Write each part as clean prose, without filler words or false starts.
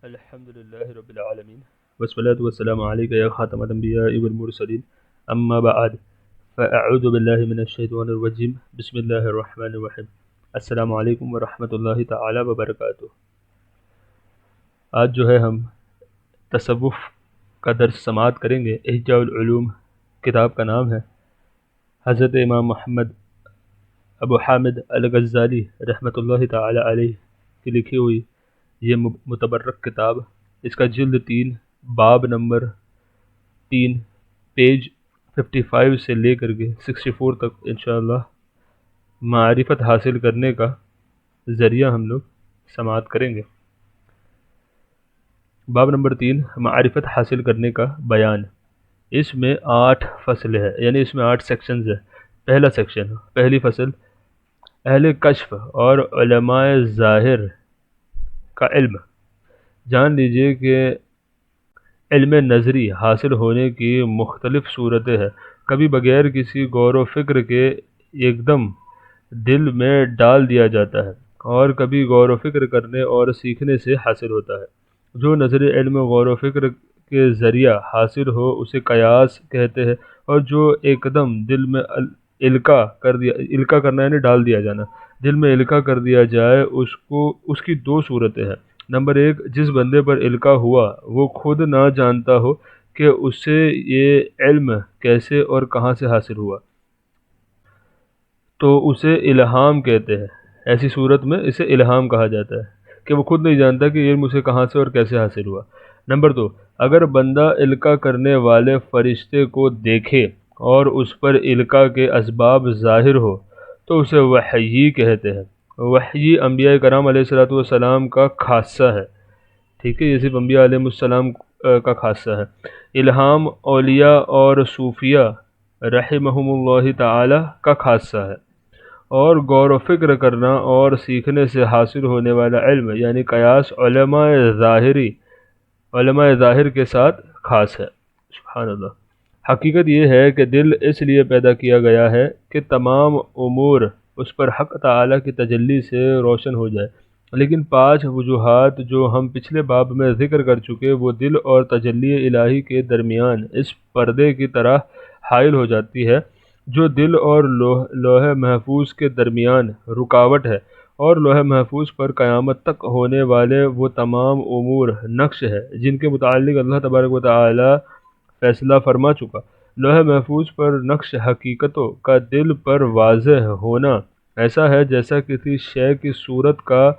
الحمد لله رب العالمين والصلاة والسلام عليك يا خاتم الأنبياء والمرسلين أما بعد فأعوذ بالله من الشيطان الرجيم بسم الله الرحمن الرحيم السلام علیکم ورحمۃ اللہ تعالی وبرکاتہ۔ آج جو ہے ہم تصوف کا درس سماعت کریں گے۔ احجاء العلوم کتاب کا نام ہے۔ حضرت امام محمد ابو حامد الغزالی رحمۃ اللہ تعالی علیہ کی لکھی ہوئی یہ متبرک کتاب، اس کا جلد 3 باب نمبر 3 پیج 55 سے لے کر کے 64 تک انشاءاللہ معرفت حاصل کرنے کا ذریعہ ہم لوگ سماعت کریں گے۔ باب نمبر 3 معرفت حاصل کرنے کا بیان۔ اس میں 8 فصل ہے، یعنی اس میں 8 سیکشنز ہے۔ پہلا سیکشن، پہلی فصل، اہل کشف اور علماء ظاہر کا علم۔ جان لیجئے کہ علم نظری حاصل ہونے کی مختلف صورتیں ہیں۔ کبھی بغیر کسی غور و فکر کے ایک دم دل میں ڈال دیا جاتا ہے، اور کبھی غور و فکر کرنے اور سیکھنے سے حاصل ہوتا ہے۔ جو نظری علم غور و فکر کے ذریعہ حاصل ہو اسے قیاس کہتے ہیں، اور جو ایک دم دل میں القاء کرنا یعنی ڈال دیا جانا، دل میں القاء کر دیا جائے، اس کی 2 صورتیں ہیں۔ نمبر 1، جس بندے پر القاء ہوا وہ خود نہ جانتا ہو کہ اسے یہ علم کیسے اور کہاں سے حاصل ہوا، تو اسے الہام کہتے ہیں۔ ایسی صورت میں اسے الہام کہا جاتا ہے کہ وہ خود نہیں جانتا کہ یہ علم اسے کہاں سے اور کیسے حاصل ہوا۔ نمبر 2، اگر بندہ القاء کرنے والے فرشتے کو دیکھے اور اس پر القاء کے اسباب ظاہر ہو تو اسے وحی کہتے ہیں۔ وحی انبیاء کرام علیہ السلام کا خاصہ ہے، ٹھیک ہے، یہ صرف انبیاء علیہ السلام کا خاصہ ہے۔ الہام اولیاء اور صوفیہ رحمہم اللہ تعالی کا خاصہ ہے، اور غور و فکر کرنا اور سیکھنے سے حاصل ہونے والا علم یعنی قیاس علماء ظاہر کے ساتھ خاص ہے۔ سبحان اللہ۔ حقیقت یہ ہے کہ دل اس لیے پیدا کیا گیا ہے کہ تمام امور اس پر حق تعالی کی تجلی سے روشن ہو جائے، لیکن 5 وجوہات جو ہم پچھلے باب میں ذکر کر چکے وہ دل اور تجلی الہی کے درمیان اس پردے کی طرح حائل ہو جاتی ہے جو دل اور لوح محفوظ کے درمیان رکاوٹ ہے، اور لوح محفوظ پر قیامت تک ہونے والے وہ تمام امور نقش ہے جن کے متعلق اللہ تبارک و تعالی فیصلہ فرما چکا۔ لوح محفوظ پر نقش حقیقتوں کا دل پر واضح ہونا ایسا ہے جیسا کسی شے کی صورت کا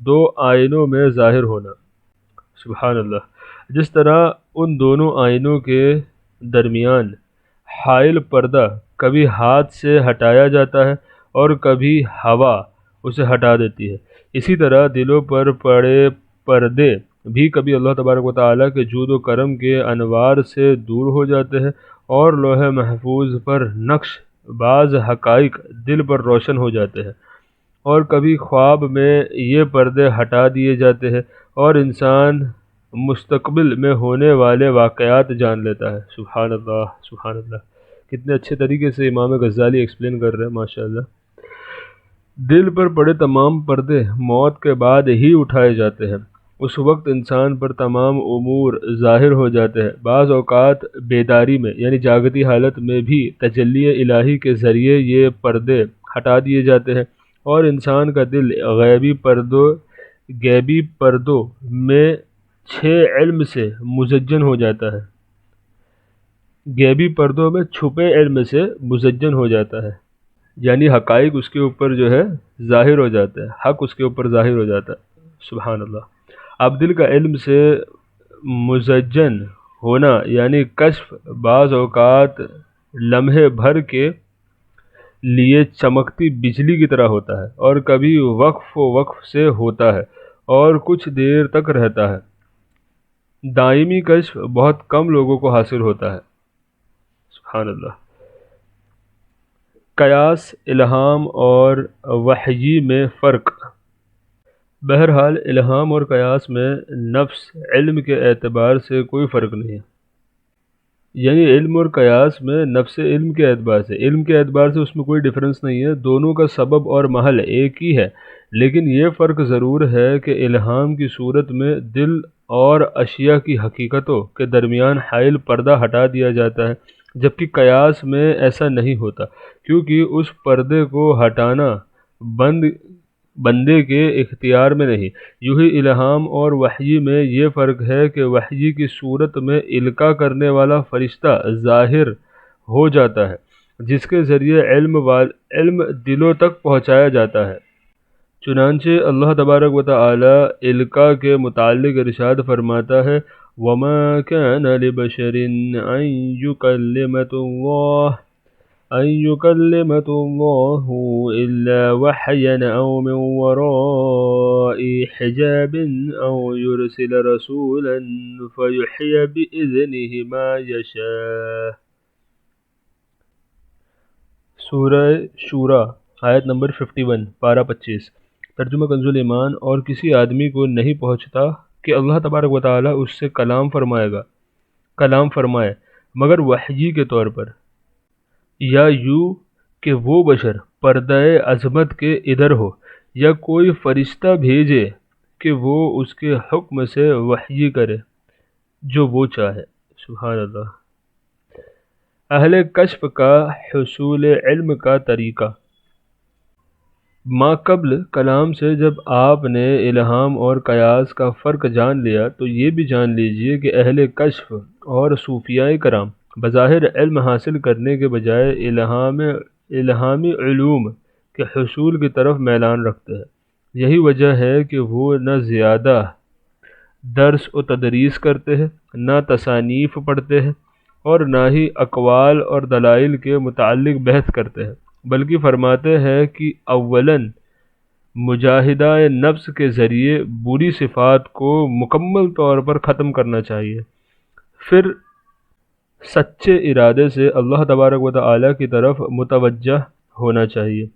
2 آئینوں میں ظاہر ہونا۔ سبحان اللہ۔ جس طرح ان دونوں آئینوں کے درمیان حائل پردہ کبھی ہاتھ سے ہٹایا جاتا ہے اور کبھی ہوا اسے ہٹا دیتی ہے، اسی طرح دلوں پر پڑے پردے بھی کبھی اللہ تبارک و تعالیٰ کے جود و کرم کے انوار سے دور ہو جاتے ہیں، اور لوح محفوظ پر نقش بعض حقائق دل پر روشن ہو جاتے ہیں، اور کبھی خواب میں یہ پردے ہٹا دیے جاتے ہیں اور انسان مستقبل میں ہونے والے واقعات جان لیتا ہے۔ سبحان اللہ، سبحان اللہ۔ کتنے اچھے طریقے سے امام غزالی ایکسپلین کر رہے ہیں، ماشاءاللہ۔ دل پر پڑے تمام پردے موت کے بعد ہی اٹھائے جاتے ہیں، اس وقت انسان پر تمام امور ظاہر ہو جاتے ہیں۔ بعض اوقات بیداری میں یعنی جاگتی حالت میں بھی تجلی الہی کے ذریعے یہ پردے ہٹا دیے جاتے ہیں، اور انسان کا دل غیبی پردوں میں 6 علم سے مزین ہو جاتا ہے، غیبی پردوں میں چھپے علم سے مزین ہو جاتا ہے، یعنی حقائق اس کے اوپر جو ہے ظاہر ہو جاتا ہے، حق اس کے اوپر ظاہر ہو جاتا ہے۔ سبحان اللہ۔ اب دل کا علم سے مزین ہونا یعنی کشف بعض اوقات لمحے بھر کے لیے چمکتی بجلی کی طرح ہوتا ہے، اور کبھی وقف و وقف سے ہوتا ہے اور کچھ دیر تک رہتا ہے۔ دائمی کشف بہت کم لوگوں کو حاصل ہوتا ہے۔ سبحان اللہ۔ قیاس، الہام اور وحی میں فرق۔ بہرحال الہام اور قیاس میں نفس علم کے اعتبار سے کوئی فرق نہیں ہے۔ یعنی علم اور قیاس میں نفس علم کے اعتبار سے اس میں کوئی ڈفرنس نہیں ہے، دونوں کا سبب اور محل ایک ہی ہے، لیکن یہ فرق ضرور ہے کہ الہام کی صورت میں دل اور اشیاء کی حقیقتوں کے درمیان حائل پردہ ہٹا دیا جاتا ہے، جبکہ قیاس میں ایسا نہیں ہوتا، کیونکہ اس پردے کو ہٹانا بندے کے اختیار میں نہیں۔ یوں ہی الہام اور وحی میں یہ فرق ہے کہ وحی کی صورت میں القاء کرنے والا فرشتہ ظاہر ہو جاتا ہے، جس کے ذریعے علم دلوں تک پہنچایا جاتا ہے۔ چنانچہ اللہ تبارک و تعالی القاء کے متعلق ارشاد فرماتا ہے وَمَا كَانَ لِبَشَرٍ أَن يُكَلِّمَهُ اللَّهُ إِلَّا وَحْيًا أَوْ مِن وَرَاءِ حِجَابٍ أَوْ يُرْسِلَ رَسُولًا فَيُوحِيَ بِإِذْنِهِ مَا يَشَاءُ۔ سورہ شورى آیت نمبر 51 پارہ 25۔ ترجمہ کنز ایمان۔ اور کسی آدمی کو نہیں پہنچتا کہ اللہ تبارک و تعالی اس سے کلام فرمائے مگر وحی کے طور پر، یا یوں کہ وہ بشر پردہ عظمت کے ادھر ہو، یا کوئی فرشتہ بھیجے کہ وہ اس کے حکم سے وحی کرے جو وہ چاہے۔ سبحان اللہ۔ اہل کشف کا حصول علم کا طریقہ۔ ما قبل کلام سے جب آپ نے الہام اور قیاس کا فرق جان لیا تو یہ بھی جان لیجئے کہ اہل کشف اور صوفیاء کرام بظاہر علم حاصل کرنے کے بجائے الہامی علوم کے حصول کی طرف میلان رکھتے ہیں۔ یہی وجہ ہے کہ وہ نہ زیادہ درس و تدریس کرتے ہیں، نہ تصانیف پڑھتے ہیں، اور نہ ہی اقوال اور دلائل کے متعلق بحث کرتے ہیں، بلکہ فرماتے ہیں کہ اولاً مجاہدہ نفس کے ذریعے بری صفات کو مکمل طور پر ختم کرنا چاہیے، پھر سچے ارادے سے اللہ تبارک و تعالی کی طرف متوجہ ہونا چاہیے۔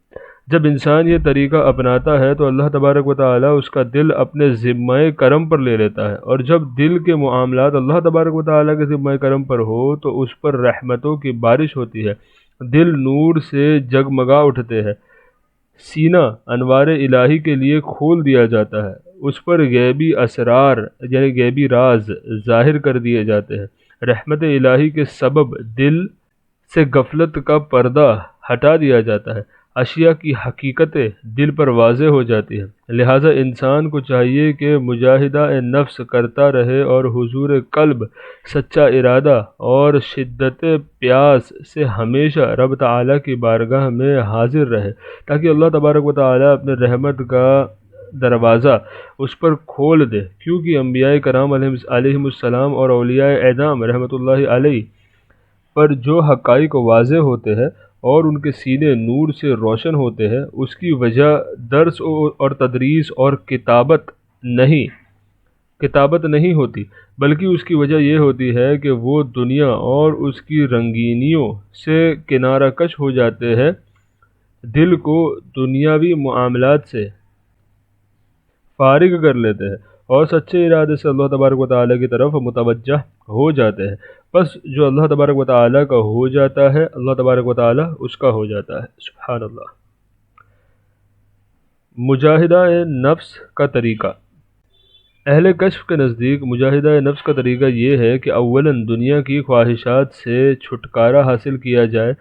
جب انسان یہ طریقہ اپناتا ہے تو اللہ تبارک و تعالی اس کا دل اپنے ذمہ کرم پر لے لیتا ہے، اور جب دل کے معاملات اللہ تبارک و تعالی کے ذمہ کرم پر ہو تو اس پر رحمتوں کی بارش ہوتی ہے، دل نور سے جگمگا اٹھتے ہیں، سینہ انوار الہی کے لیے کھول دیا جاتا ہے، اس پر غیبی اسرار یعنی غیبی راز ظاہر کر دیے جاتے ہیں، رحمت الہی کے سبب دل سے غفلت کا پردہ ہٹا دیا جاتا ہے، اشیاء کی حقیقتیں دل پر واضح ہو جاتی ہیں۔ لہٰذا انسان کو چاہیے کہ مجاہدہ نفس کرتا رہے اور حضور قلب، سچا ارادہ اور شدت پیاس سے ہمیشہ رب تعالیٰ کی بارگاہ میں حاضر رہے، تاکہ اللہ تبارک و تعالیٰ اپنے رحمت کا دروازہ اس پر کھول دے، کیونکہ انبیاء کرام علیہم السلام اور اولیاء اعظام رحمۃ اللہ علیہ پر جو حقائق واضح ہوتے ہیں اور ان کے سینے نور سے روشن ہوتے ہیں، اس کی وجہ درس اور تدریس اور کتابت نہیں ہوتی، بلکہ اس کی وجہ یہ ہوتی ہے کہ وہ دنیا اور اس کی رنگینیوں سے کنارہ کش ہو جاتے ہیں، دل کو دنیاوی معاملات سے فارغ کر لیتے ہیں اور سچے ارادے سے اللہ تبارک و تعالیٰ کی طرف متوجہ ہو جاتے ہیں۔ بس جو اللہ تبارک و تعالیٰ کا ہو جاتا ہے اللہ تبارک و تعالیٰ اس کا ہو جاتا ہے۔ سبحان اللہ۔ مجاہدہ نفس کا طریقہ۔ اہل کشف کے نزدیک مجاہدہ نفس کا طریقہ یہ ہے کہ اولاً دنیا کی خواہشات سے چھٹکارا حاصل کیا جائے،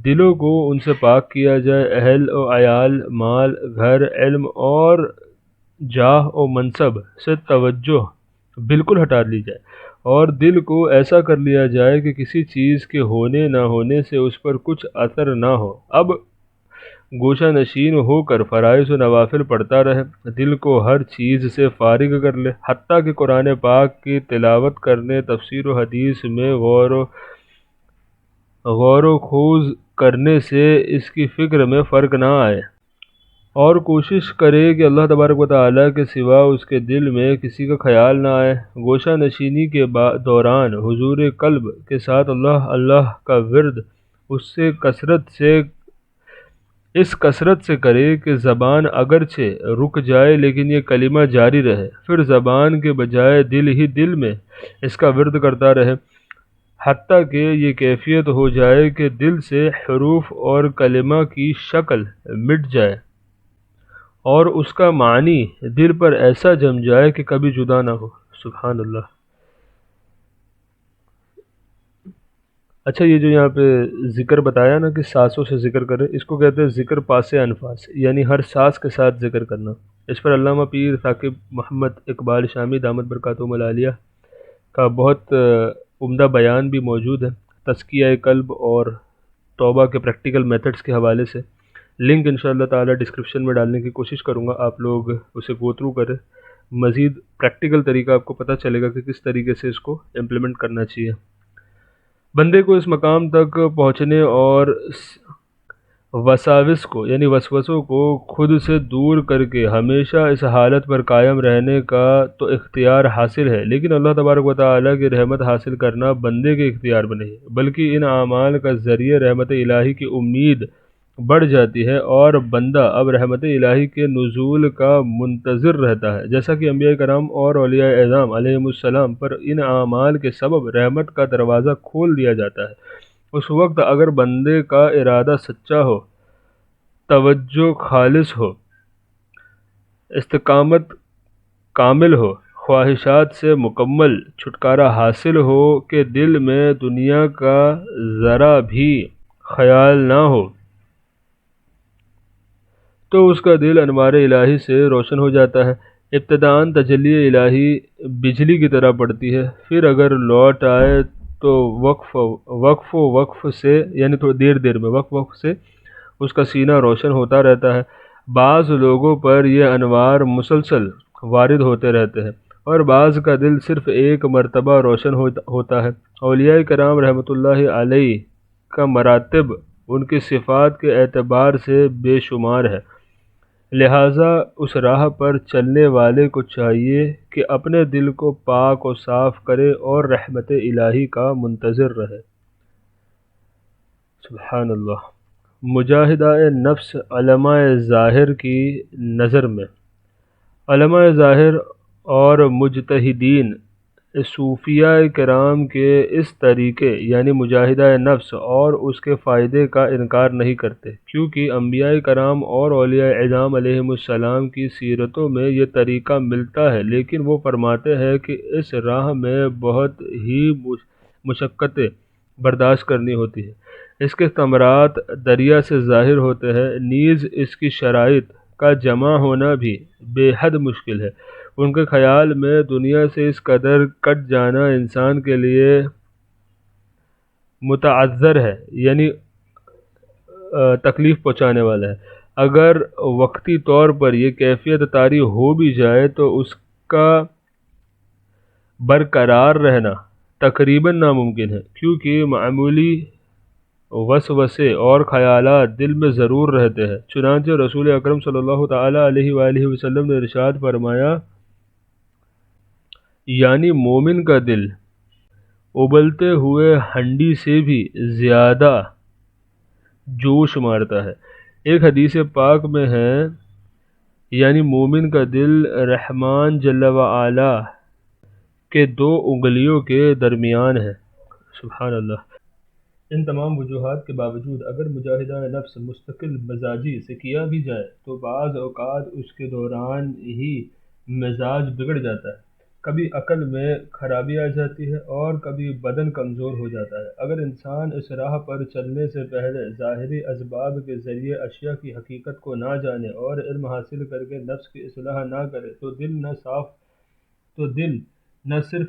دلوں کو ان سے پاک کیا جائے، اہل و عیال، مال، گھر، علم اور جاہ و منصب سے توجہ بالکل ہٹا لی جائے، اور دل کو ایسا کر لیا جائے کہ کسی چیز کے ہونے نہ ہونے سے اس پر کچھ اثر نہ ہو، اب گوشہ نشین ہو کر فرائض و نوافل پڑھتا رہے، دل کو ہر چیز سے فارغ کر لے، حتیٰ کہ قرآن پاک کی تلاوت کرنے، تفسیر و حدیث میں غور و خوض کرنے سے اس کی فکر میں فرق نہ آئے، اور کوشش کرے کہ اللہ تبارک و تعالیٰ کے سوا اس کے دل میں کسی کا خیال نہ آئے۔ گوشہ نشینی کے دوران حضور قلب کے ساتھ اللہ کا ورد اس کثرت سے کرے کہ زبان اگرچہ رک جائے لیکن یہ کلمہ جاری رہے، پھر زبان کے بجائے دل ہی دل میں اس کا ورد کرتا رہے، حتیٰ کہ یہ کیفیت ہو جائے کہ دل سے حروف اور کلمہ کی شکل مٹ جائے اور اس کا معنی دل پر ایسا جم جائے کہ کبھی جدا نہ ہو۔ سبحان اللہ۔ اچھا، یہ جو یہاں پہ ذکر بتایا نا کہ سانسوں سے ذکر کرے، اس کو کہتے ہیں ذکر پاس انفاس، یعنی ہر سانس کے ساتھ ذکر کرنا۔ اس پر علامہ پیر ثاقب محمد اقبال شامی دامت برکاتہم العالیہ کا بہت عمدہ بیان بھی موجود ہے، تزکیہ قلب اور توبہ کے پریکٹیکل میتھڈز کے حوالے سے۔ لنک انشاءاللہ تعالی ڈسکرپشن میں ڈالنے کی کوشش کروں گا، آپ لوگ اسے گو تھرو کریں، مزید پریکٹیکل طریقہ آپ کو پتہ چلے گا کہ کس طریقے سے اس کو امپلیمنٹ کرنا چاہیے۔ بندے کو اس مقام تک پہنچنے اور وساوس کو یعنی وسوسوں کو خود سے دور کر کے ہمیشہ اس حالت پر قائم رہنے کا تو اختیار حاصل ہے، لیکن اللہ تبارک و تعالیٰ کی رحمت حاصل کرنا بندے کے اختیار میں نہیں، بلکہ ان اعمال کا ذریعہ رحمت الہی کی امید بڑھ جاتی ہے اور بندہ اب رحمت الہی کے نزول کا منتظر رہتا ہے، جیسا کہ انبیاء کرام اور اولیاء اعظام علیہم السلام پر ان اعمال کے سبب رحمت کا دروازہ کھول دیا جاتا ہے۔ اس وقت اگر بندے کا ارادہ سچا ہو، توجہ خالص ہو، استقامت کامل ہو، خواہشات سے مکمل چھٹکارا حاصل ہو کہ دل میں دنیا کا ذرا بھی خیال نہ ہو، تو اس کا دل انوار الہی سے روشن ہو جاتا ہے۔ ابتداً تجلی الہی بجلی کی طرح پڑتی ہے، پھر اگر لوٹ آئے تو وقف سے یعنی تھوڑی دیر دیر میں وقف سے اس کا سینہ روشن ہوتا رہتا ہے۔ بعض لوگوں پر یہ انوار مسلسل وارد ہوتے رہتے ہیں اور بعض کا دل صرف ایک مرتبہ روشن ہوتا ہے۔ اولیاء کرام رحمۃ اللہ علیہ کا مراتب ان کی صفات کے اعتبار سے بے شمار ہے، لہٰذا اس راہ پر چلنے والے کو چاہیے کہ اپنے دل کو پاک و صاف کرے اور رحمت الہی کا منتظر رہے۔ سبحان اللہ۔ مجاہدہ نفس علماء ظاہر کی نظر میں، علماء ظاہر اور مجتہدین صوفیاء کرام کے اس طریقے یعنی مجاہدہ نفس اور اس کے فائدے کا انکار نہیں کرتے، کیونکہ انبیاء کرام اور اولیاء اعظام علیہم السلام کی سیرتوں میں یہ طریقہ ملتا ہے، لیکن وہ فرماتے ہیں کہ اس راہ میں بہت ہی مشقتیں برداشت کرنی ہوتی ہے، اس کے ثمرات دریا سے ظاہر ہوتے ہیں، نیز اس کی شرائط کا جمع ہونا بھی بے حد مشکل ہے۔ ان کے خیال میں دنیا سے اس قدر کٹ جانا انسان کے لیے متعذر ہے، یعنی تکلیف پہنچانے والا ہے۔ اگر وقتی طور پر یہ کیفیت طاری ہو بھی جائے تو اس کا برقرار رہنا تقریباً ناممکن ہے، کیونکہ معمولی وسوسے اور خیالات دل میں ضرور رہتے ہیں۔ چنانچہ رسول اکرم صلی اللہ تعالی علیہ وآلہ وسلم نے ارشاد فرمایا، یعنی مومن کا دل ابلتے ہوئے ہنڈی سے بھی زیادہ جوش مارتا ہے۔ ایک حدیث پاک میں ہے، یعنی مومن کا دل رحمان جل وعلا کے دو انگلیوں کے درمیان ہے۔ سبحان اللہ۔ ان تمام وجوہات کے باوجود اگر مجاہدہ نفس مستقل مزاجی سے کیا بھی جائے تو بعض اوقات اس کے دوران ہی مزاج بگڑ جاتا ہے، کبھی عقل میں خرابی آ جاتی ہے اور کبھی بدن کمزور ہو جاتا ہے۔ اگر انسان اس راہ پر چلنے سے پہلے ظاہری اسباب کے ذریعے اشیاء کی حقیقت کو نہ جانے اور علم حاصل کر کے نفس کی اصلاح نہ کرے تو دل نہ صرف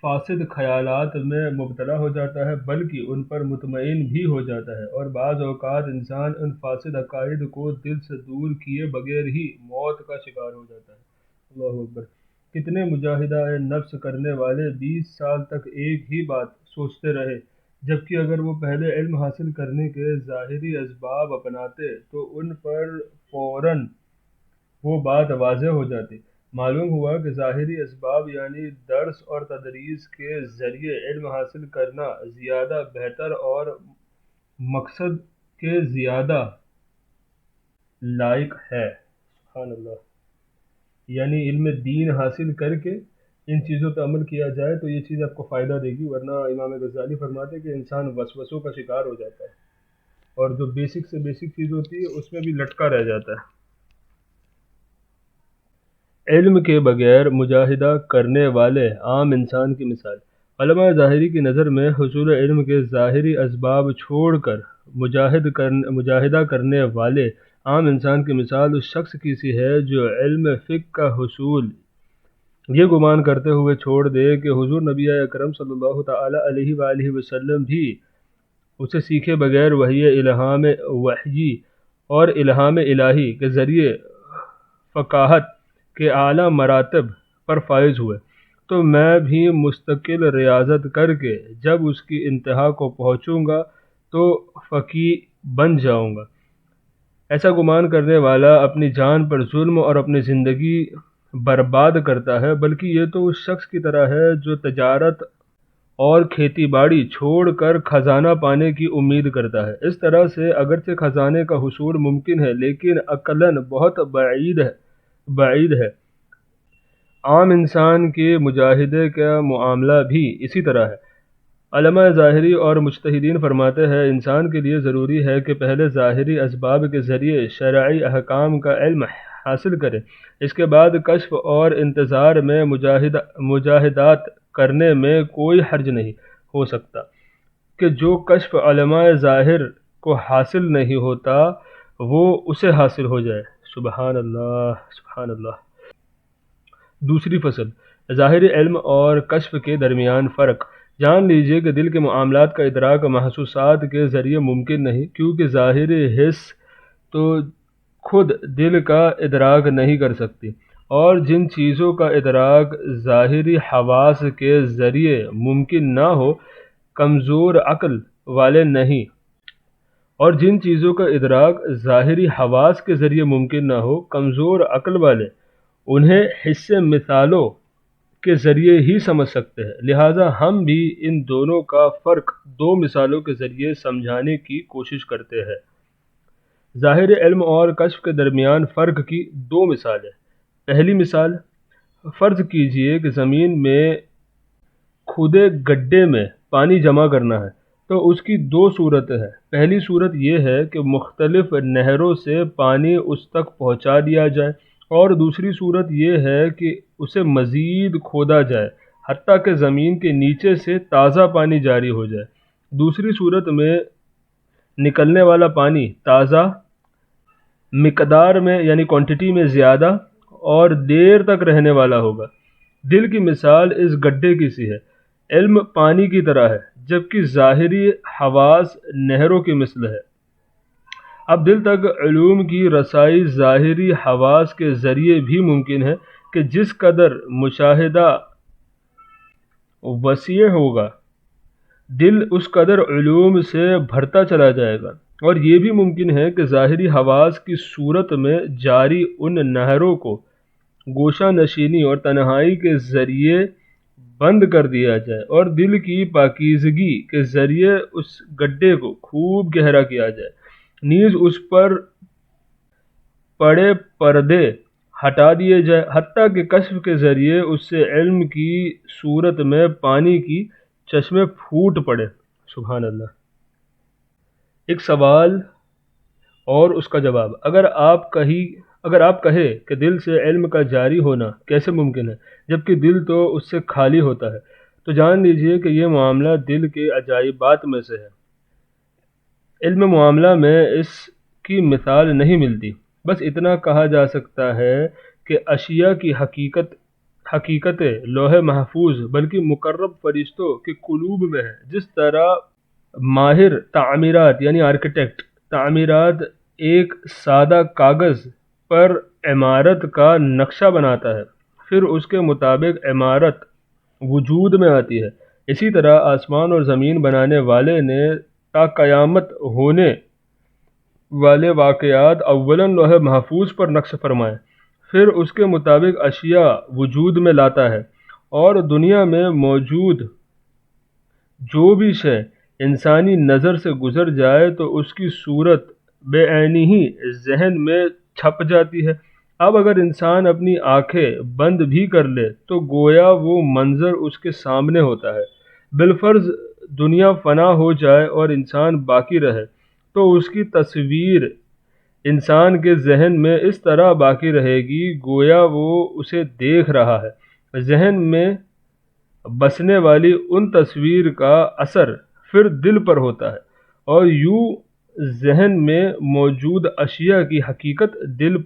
فاسد خیالات میں مبتلا ہو جاتا ہے بلکہ ان پر مطمئن بھی ہو جاتا ہے، اور بعض اوقات انسان ان فاسد عقائد کو دل سے دور کیے بغیر ہی موت کا شکار ہو جاتا ہے۔ اللہ اکبر۔ کتنے مجاہدہ نفس کرنے والے 20 سال تک ایک ہی بات سوچتے رہے، جبکہ اگر وہ پہلے علم حاصل کرنے کے ظاہری اسباب اپناتے تو ان پر فوراً وہ بات واضح ہو جاتی۔ معلوم ہوا کہ ظاہری اسباب یعنی درس اور تدریس کے ذریعے علم حاصل کرنا زیادہ بہتر اور مقصد کے زیادہ لائق ہے۔ سبحان اللہ۔ یعنی علم دین حاصل کر کے ان چیزوں پہ عمل کیا جائے تو یہ چیز آپ کو فائدہ دے گی، ورنہ امام غزالی فرماتے ہیں کہ انسان وسوسوں کا شکار ہو جاتا ہے اور جو بیسک سے بیسک چیز ہوتی ہے اس میں بھی لٹکا رہ جاتا ہے۔ علم کے بغیر مجاہدہ کرنے والے عام انسان کی مثال۔ علماء ظاہری کی نظر میں حصول علم کے ظاہری اسباب چھوڑ کر مجاہدہ کرنے والے عام انسان کی مثال اس شخص کی سی ہے جو علم فقہ کا حصول یہ گمان کرتے ہوئے چھوڑ دے کہ حضور نبی اکرم صلی اللہ تعالی علیہ وآلہ وسلم بھی اسے سیکھے بغیر وحی اور الہام الہی کے ذریعے فقاہت کے اعلیٰ مراتب پر فائز ہوئے، تو میں بھی مستقل ریاضت کر کے جب اس کی انتہا کو پہنچوں گا تو فقیہ بن جاؤں گا۔ ایسا گمان کرنے والا اپنی جان پر ظلم اور اپنی زندگی برباد کرتا ہے، بلکہ یہ تو اس شخص کی طرح ہے جو تجارت اور کھیتی باڑی چھوڑ کر خزانہ پانے کی امید کرتا ہے۔ اس طرح سے اگرچہ خزانے کا حصول ممکن ہے لیکن عقلاً بہت بعید ہے۔ عام انسان کے مجاہدے کا معاملہ بھی اسی طرح ہے۔ علماء ظاہری اور مجتہدین فرماتے ہیں انسان کے لیے ضروری ہے کہ پہلے ظاہری اسباب کے ذریعے شرعی احکام کا علم حاصل کرے، اس کے بعد کشف اور انتظار میں مجاہدات کرنے میں کوئی حرج نہیں ہو سکتا کہ جو کشف علماء ظاہر کو حاصل نہیں ہوتا وہ اسے حاصل ہو جائے۔ سبحان اللہ، سبحان اللہ۔ دوسری فصل، ظاہری علم اور کشف کے درمیان فرق۔ جان لیجئے کہ دل کے معاملات کا ادراک محسوسات کے ذریعے ممکن نہیں، کیونکہ ظاہری حس تو خود دل کا ادراک نہیں کر سکتی، اور جن چیزوں کا ادراک ظاہری حواس کے ذریعے ممکن نہ ہو کمزور عقل والے نہیں، اور جن چیزوں کا ادراک ظاہری حواس کے ذریعے ممکن نہ ہو کمزور عقل والے انہیں حصے مثالوں کے ذریعے ہی سمجھ سکتے ہیں۔ لہٰذا ہم بھی ان دونوں کا فرق دو مثالوں کے ذریعے سمجھانے کی کوشش کرتے ہیں۔ ظاہر علم اور کشف کے درمیان فرق کی دو مثالیں۔ پہلی مثال، فرض کیجئے کہ زمین میں کھودے گڈھے میں پانی جمع کرنا ہے، تو اس کی دو صورتیں ہیں۔ پہلی صورت یہ ہے کہ مختلف نہروں سے پانی اس تک پہنچا دیا جائے، اور دوسری صورت یہ ہے کہ اسے مزید کھودا جائے حتیٰ کہ زمین کے نیچے سے تازہ پانی جاری ہو جائے۔ دوسری صورت میں نکلنے والا پانی تازہ، مقدار میں یعنی کوانٹٹی میں زیادہ اور دیر تک رہنے والا ہوگا۔ دل کی مثال اس گڈھے کی سی ہے۔ علم پانی کی طرح ہے جبکہ ظاہری حواس نہروں کی مثل ہے۔ اب دل تک علوم کی رسائی ظاہری حواس کے ذریعے بھی ممکن ہے کہ جس قدر مشاہدہ وسیع ہوگا دل اس قدر علوم سے بھرتا چلا جائے گا، اور یہ بھی ممکن ہے کہ ظاہری حواس کی صورت میں جاری ان نہروں کو گوشہ نشینی اور تنہائی کے ذریعے بند کر دیا جائے اور دل کی پاکیزگی کے ذریعے اس گڈھے کو خوب گہرا کیا جائے، نیز اس پر پڑے پردے ہٹا دیے جائے حتیٰ کہ کشف کے ذریعے اس سے علم کی صورت میں پانی کی چشمے پھوٹ پڑے۔ سبحان اللہ۔ ایک سوال اور اس کا جواب۔ اگر آپ کہے کہ دل سے علم کا جاری ہونا کیسے ممکن ہے جبکہ دل تو اس سے خالی ہوتا ہے، تو جان لیجئے کہ یہ معاملہ دل کے عجائبات میں سے ہے۔ علم معاملہ میں اس کی مثال نہیں ملتی، بس اتنا کہا جا سکتا ہے کہ اشیاء کی حقیقت لوح محفوظ بلکہ مقرب فرشتوں کے قلوب میں ہے۔ جس طرح ماہر تعمیرات یعنی آرکیٹیکٹ تعمیرات ایک سادہ کاغذ پر عمارت کا نقشہ بناتا ہے، پھر اس کے مطابق عمارت وجود میں آتی ہے، اسی طرح آسمان اور زمین بنانے والے نے تا قیامت ہونے والے واقعات اولاً لوح محفوظ پر نقش فرمائے، پھر اس کے مطابق اشیاء وجود میں لاتا ہے، اور دنیا میں موجود جو بھی شے انسانی نظر سے گزر جائے تو اس کی صورت بے عینی ہی ذہن میں چھپ جاتی ہے۔ اب اگر انسان اپنی آنکھیں بند بھی کر لے تو گویا وہ منظر اس کے سامنے ہوتا ہے۔ بالفرض دنیا فنا ہو جائے اور انسان باقی رہے تو اس کی تصویر انسان کے ذہن میں اس طرح باقی رہے گی گویا وہ اسے دیکھ رہا ہے۔ ذہن میں بسنے والی ان تصویر کا اثر پھر دل پر ہوتا ہے اور یوں ذہن میں موجود اشیاء کی حقیقت دل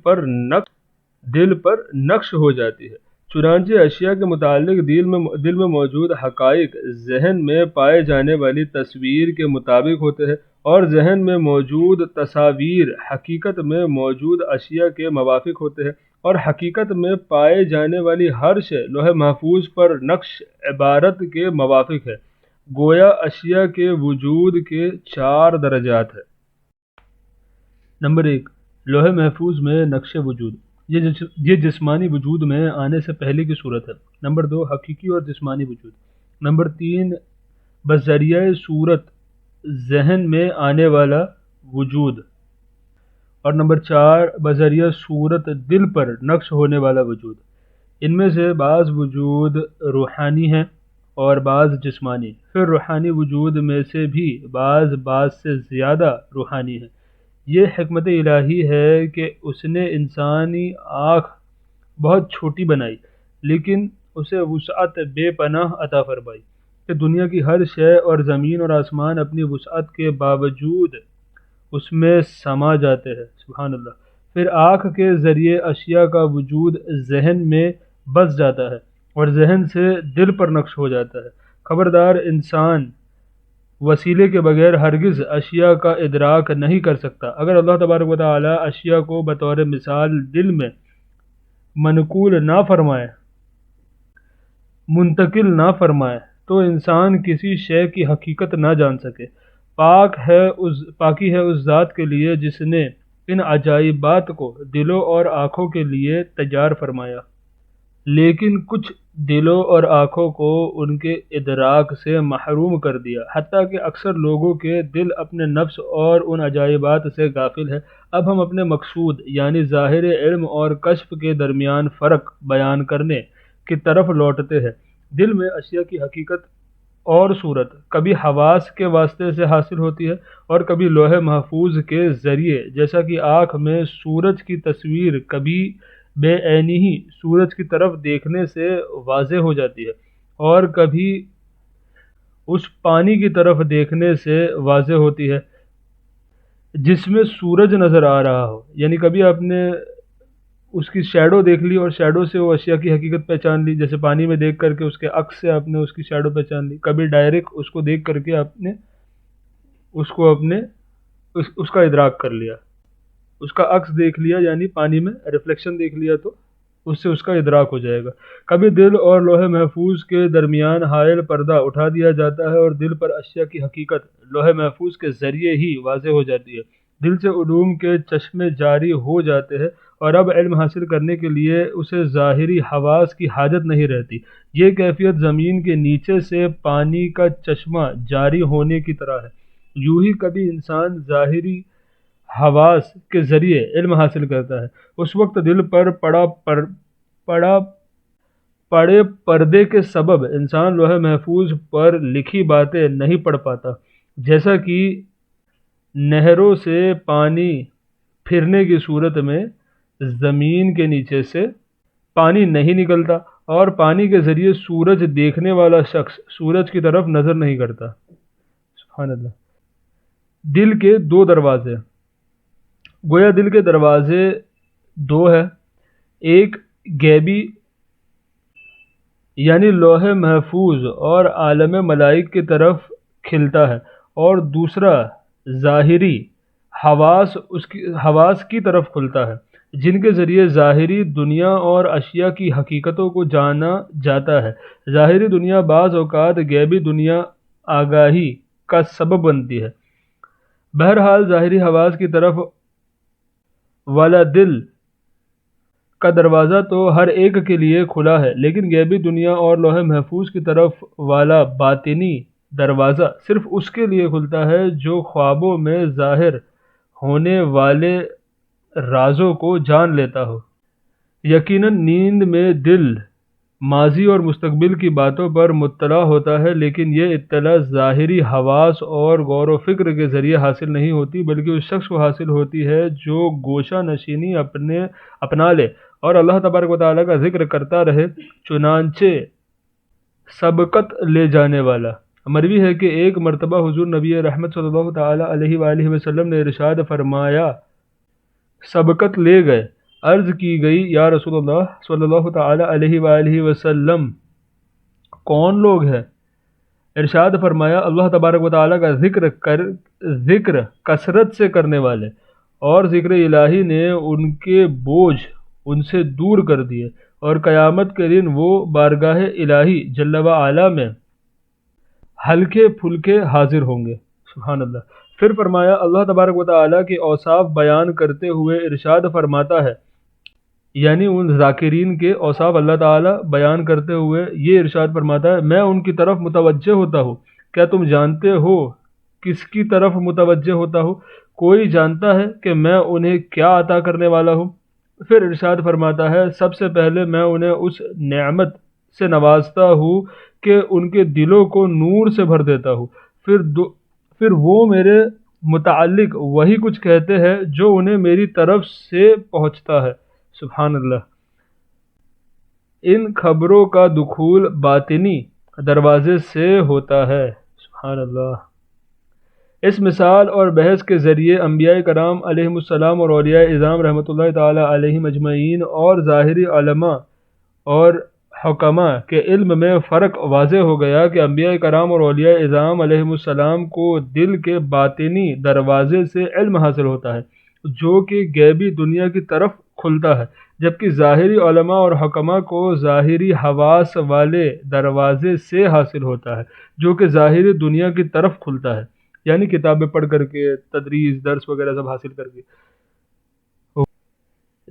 پر نقش ہو جاتی ہے۔ چنانچہ اشیاء کے متعلق دل میں موجود حقائق ذہن میں پائے جانے والی تصویر کے مطابق ہوتے ہیں اور ذہن میں موجود تصاویر حقیقت میں موجود اشیاء کے موافق ہوتے ہیں، اور حقیقت میں پائے جانے والی ہر شے لوح محفوظ پر نقش عبارت کے موافق ہے۔ گویا اشیاء کے وجود کے 4 درجات ہیں۔ نمبر 1، لوح محفوظ میں نقش وجود، یہ جسمانی وجود میں آنے سے پہلے کی صورت ہے۔ نمبر 2، حقیقی اور جسمانی وجود۔ نمبر 3، بذریعہ صورت ذہن میں آنے والا وجود، اور نمبر 4، بذریعہ صورت دل پر نقش ہونے والا وجود۔ ان میں سے بعض وجود روحانی ہیں اور بعض جسمانی، پھر روحانی وجود میں سے بھی بعض سے زیادہ روحانی ہیں۔ یہ حکمت الہی ہے کہ اس نے انسانی آنکھ بہت چھوٹی بنائی لیکن اسے وسعت بے پناہ عطا فرمائی کہ دنیا کی ہر شے اور زمین اور آسمان اپنی وسعت کے باوجود اس میں سما جاتے ہیں۔ سبحان اللہ۔ پھر آنکھ کے ذریعے اشیاء کا وجود ذہن میں بس جاتا ہے اور ذہن سے دل پر نقش ہو جاتا ہے۔ خبردار، انسان وسیلے کے بغیر ہرگز اشیاء کا ادراک نہیں کر سکتا۔ اگر اللہ تبارک و تعالی اشیاء کو بطور مثال دل میں منتقل نہ فرمائے تو انسان کسی شے کی حقیقت نہ جان سکے۔ پاکی ہے اس ذات کے لیے جس نے ان عجائبات کو دلوں اور آنکھوں کے لیے تیار فرمایا، لیکن کچھ دلوں اور آنکھوں کو ان کے ادراک سے محروم کر دیا، حتیٰ کہ اکثر لوگوں کے دل اپنے نفس اور ان عجائبات سے غافل ہے۔ اب ہم اپنے مقصود یعنی ظاہر علم اور کشف کے درمیان فرق بیان کرنے کی طرف لوٹتے ہیں۔ دل میں اشیاء کی حقیقت اور صورت کبھی حواس کے واسطے سے حاصل ہوتی ہے اور کبھی لوح محفوظ کے ذریعے، جیسا کہ آنکھ میں سورج کی تصویر کبھی بے عینی ہی سورج کی طرف دیکھنے سے واضح ہو جاتی ہے اور کبھی اس پانی کی طرف دیکھنے سے واضح ہوتی ہے جس میں سورج نظر آ رہا ہو۔ یعنی کبھی آپ نے اس کی شیڈو دیکھ لی اور شیڈو سے وہ اشیاء کی حقیقت پہچان لی، جیسے پانی میں دیکھ کر کے اس کے عکس سے آپ نے اس کی شیڈو پہچان لی۔ کبھی ڈائریکٹ اس کو دیکھ کر کے آپ نے اس کا ادراک کر لیا، اس کا عکس دیکھ لیا، یعنی پانی میں ریفلیکشن دیکھ لیا تو اس سے اس کا ادراک ہو جائے گا۔ کبھی دل اور لوح محفوظ کے درمیان حائل پردہ اٹھا دیا جاتا ہے اور دل پر اشیاء کی حقیقت لوح محفوظ کے ذریعے ہی واضح ہو جاتی ہے۔ دل سے علوم کے چشمے جاری ہو جاتے ہیں اور اب علم حاصل کرنے کے لیے اسے ظاہری حواس کی حاجت نہیں رہتی۔ یہ کیفیت زمین کے نیچے سے پانی کا چشمہ جاری ہونے کی طرح ہے۔ یوں ہی کبھی انسان ظاہری حواس کے ذریعے علم حاصل کرتا ہے، اس وقت دل پر پڑے پردے کے سبب انسان لوح محفوظ پر لکھی باتیں نہیں پڑھ پاتا، جیسا کہ نہروں سے پانی پھرنے کی صورت میں زمین کے نیچے سے پانی نہیں نکلتا اور پانی کے ذریعے سورج دیکھنے والا شخص سورج کی طرف نظر نہیں کرتا۔ سبحان اللہ۔ دل کے 2 دروازے، گویا دل کے دروازے 2 ہیں، ایک غیبی یعنی لوح محفوظ اور عالم ملائک کی طرف کھلتا ہے، اور دوسرا ظاہری حواس کی طرف کھلتا ہے، جن کے ذریعے ظاہری دنیا اور اشیاء کی حقیقتوں کو جانا جاتا ہے۔ ظاہری دنیا بعض اوقات غیبی دنیا آگاہی کا سبب بنتی ہے۔ بہرحال ظاہری حواس کی طرف والا دل کا دروازہ تو ہر ایک کے لیے کھلا ہے، لیکن غیبی دنیا اور لوح محفوظ کی طرف والا باطنی دروازہ صرف اس کے لیے کھلتا ہے جو خوابوں میں ظاہر ہونے والے رازوں کو جان لیتا ہو۔ یقیناً نیند میں دل ماضی اور مستقبل کی باتوں پر مطلع ہوتا ہے، لیکن یہ اطلاع ظاہری حواس اور غور و فکر کے ذریعے حاصل نہیں ہوتی، بلکہ اس شخص کو حاصل ہوتی ہے جو گوشہ نشینی اپنا لے اور اللہ تبارک و تعالیٰ کا ذکر کرتا رہے، چنانچہ سبقت لے جانے والا۔ مروی ہے کہ ایک مرتبہ حضور نبی رحمت صلی اللہ تعالیٰ علیہ وآلہ وسلم نے ارشاد فرمایا، سبقت لے گئے۔ عرض کی گئی، یا رسول اللہ صلی اللہ تعالیٰ علیہ وآلہ وسلم کون لوگ ہیں؟ ارشاد فرمایا، اللہ تبارک و تعالیٰ کا ذکر کثرت سے کرنے والے، اور ذکر الہی نے ان کے بوجھ ان سے دور کر دیے، اور قیامت کے دن وہ بارگاہ الہی جل وعلا میں ہلکے پھلکے حاضر ہوں گے۔ سبحان اللہ۔ پھر فرمایا، اللہ تبارک و تعالیٰ کے اوصاف بیان کرتے ہوئے ارشاد فرماتا ہے، یعنی ان ذاکرین کے اوصاف اللہ تعالیٰ بیان کرتے ہوئے یہ ارشاد فرماتا ہے، میں ان کی طرف متوجہ ہوتا ہوں۔ کیا تم جانتے ہو کس کی طرف متوجہ ہوتا ہوں؟ کوئی جانتا ہے کہ میں انہیں کیا عطا کرنے والا ہوں؟ پھر ارشاد فرماتا ہے، سب سے پہلے میں انہیں اس نعمت سے نوازتا ہوں کہ ان کے دلوں کو نور سے بھر دیتا ہوں، پھر وہ میرے متعلق وہی کچھ کہتے ہیں جو انہیں میری طرف سے پہنچتا ہے۔ سبحان اللہ۔ ان خبروں کا دخول باطنی دروازے سے ہوتا ہے۔ سبحان اللہ۔ اس مثال اور بحث کے ذریعے انبیاء کرام علیہم السلام اور اولیاء اعظام رحمۃ اللہ تعالی علیہم اجمعین اور ظاہری علماء اور حکماء کے علم میں فرق واضح ہو گیا کہ انبیاء کرام اور اولیاء اعظام علیہم السلام کو دل کے باطنی دروازے سے علم حاصل ہوتا ہے، جو کہ غیبی دنیا کی طرف کھلتا ہے، جبکہ ظاہری علماء اور حکماء کو ظاہری حواس والے دروازے سے حاصل ہوتا ہے، جو کہ ظاہری دنیا کی طرف کھلتا ہے، یعنی کتابیں پڑھ کر کے، تدریس، درس وغیرہ سب حاصل کر کے۔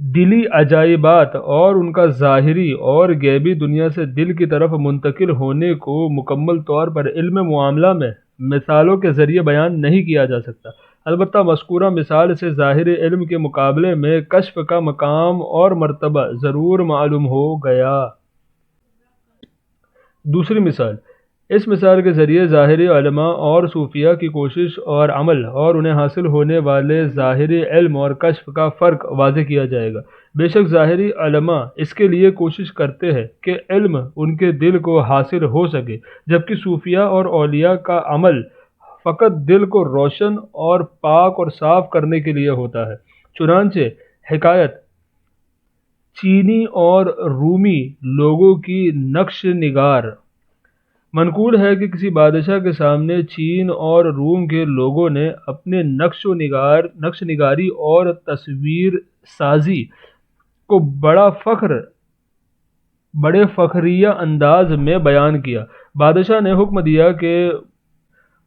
دلی عجائبات اور ان کا ظاہری اور غیبی دنیا سے دل کی طرف منتقل ہونے کو مکمل طور پر علم معاملہ میں مثالوں کے ذریعے بیان نہیں کیا جا سکتا، البتہ مذکورہ مثال سے ظاہری علم کے مقابلے میں کشف کا مقام اور مرتبہ ضرور معلوم ہو گیا۔ دوسری مثال، اس مثال کے ذریعے ظاہری علماء اور صوفیاء کی کوشش اور عمل اور انہیں حاصل ہونے والے ظاہری علم اور کشف کا فرق واضح کیا جائے گا۔ بے شک ظاہری علماء اس کے لیے کوشش کرتے ہیں کہ علم ان کے دل کو حاصل ہو سکے، جبکہ صوفیاء اور اولیاء کا عمل فقط دل کو روشن اور پاک اور صاف کرنے کے لیے ہوتا ہے۔ چنانچہ حکایت چینی اور رومی لوگوں کی نقش نگار منقول ہے کہ کسی بادشاہ کے سامنے چین اور روم کے لوگوں نے اپنے نقش نگاری اور تصویر سازی کو بڑے فخریہ انداز میں بیان کیا۔ بادشاہ نے حکم دیا کہ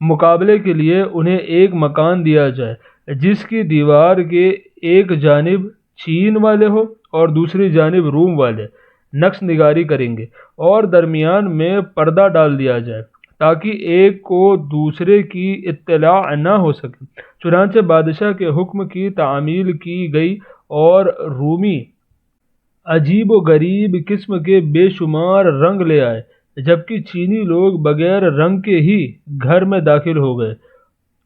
مقابلے کے لیے انہیں ایک مکان دیا جائے جس کی دیوار کے ایک جانب چین والے ہو اور دوسری جانب روم والے نقش نگاری کریں گے، اور درمیان میں پردہ ڈال دیا جائے تاکہ ایک کو دوسرے کی اطلاع نہ ہو سکے۔ چنانچہ بادشاہ کے حکم کی تعمیل کی گئی اور رومی عجیب و غریب قسم کے بے شمار رنگ لے آئے، جبکہ چینی لوگ بغیر رنگ کے ہی گھر میں داخل ہو گئے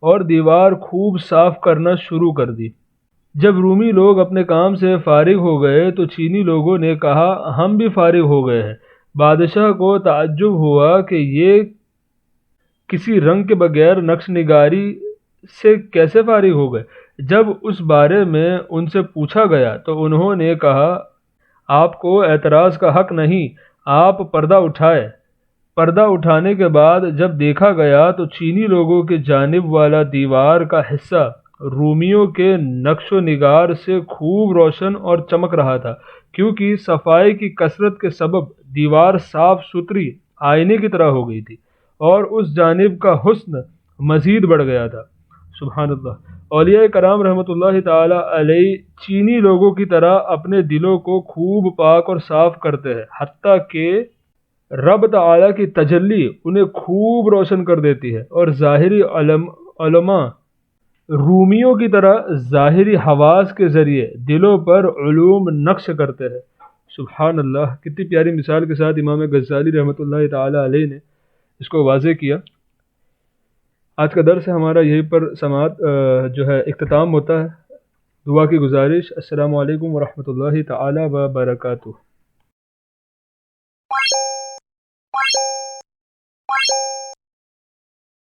اور دیوار خوب صاف کرنا شروع کر دی۔ جب رومی لوگ اپنے کام سے فارغ ہو گئے تو چینی لوگوں نے کہا، ہم بھی فارغ ہو گئے ہیں۔ بادشاہ کو تعجب ہوا کہ یہ کسی رنگ کے بغیر نقش نگاری سے کیسے فارغ ہو گئے۔ جب اس بارے میں ان سے پوچھا گیا تو انہوں نے کہا، آپ کو اعتراض کا حق نہیں، آپ پردہ اٹھائے۔ پردہ اٹھانے کے بعد جب دیکھا گیا تو چینی لوگوں کی جانب والا دیوار کا حصہ رومیوں کے نقش و نگار سے خوب روشن اور چمک رہا تھا، کیونکہ صفائی کی کثرت کے سبب دیوار صاف ستھری آئینے کی طرح ہو گئی تھی، اور اس جانب کا حسن مزید بڑھ گیا تھا۔ سبحان اللہ۔ اولیاء کرام رحمۃ اللہ تعالی علیہ چینی لوگوں کی طرح اپنے دلوں کو خوب پاک اور صاف کرتے ہیں، حتیٰ کہ رب تعالی کی تجلی انہیں خوب روشن کر دیتی ہے، اور ظاہری علماء رومیوں کی طرح ظاہری حواس کے ذریعے دلوں پر علوم نقش کرتے ہیں۔ سبحان اللہ، کتنی پیاری مثال کے ساتھ امام غزالی رحمۃ اللہ تعالی علیہ نے اس کو واضح کیا۔ آج کا درس ہمارا یہیں پر سماعت جو ہے اختتام ہوتا ہے۔ دعا کی گزارش، السلام علیکم ورحمۃ اللہ تعالی وبرکاتہ۔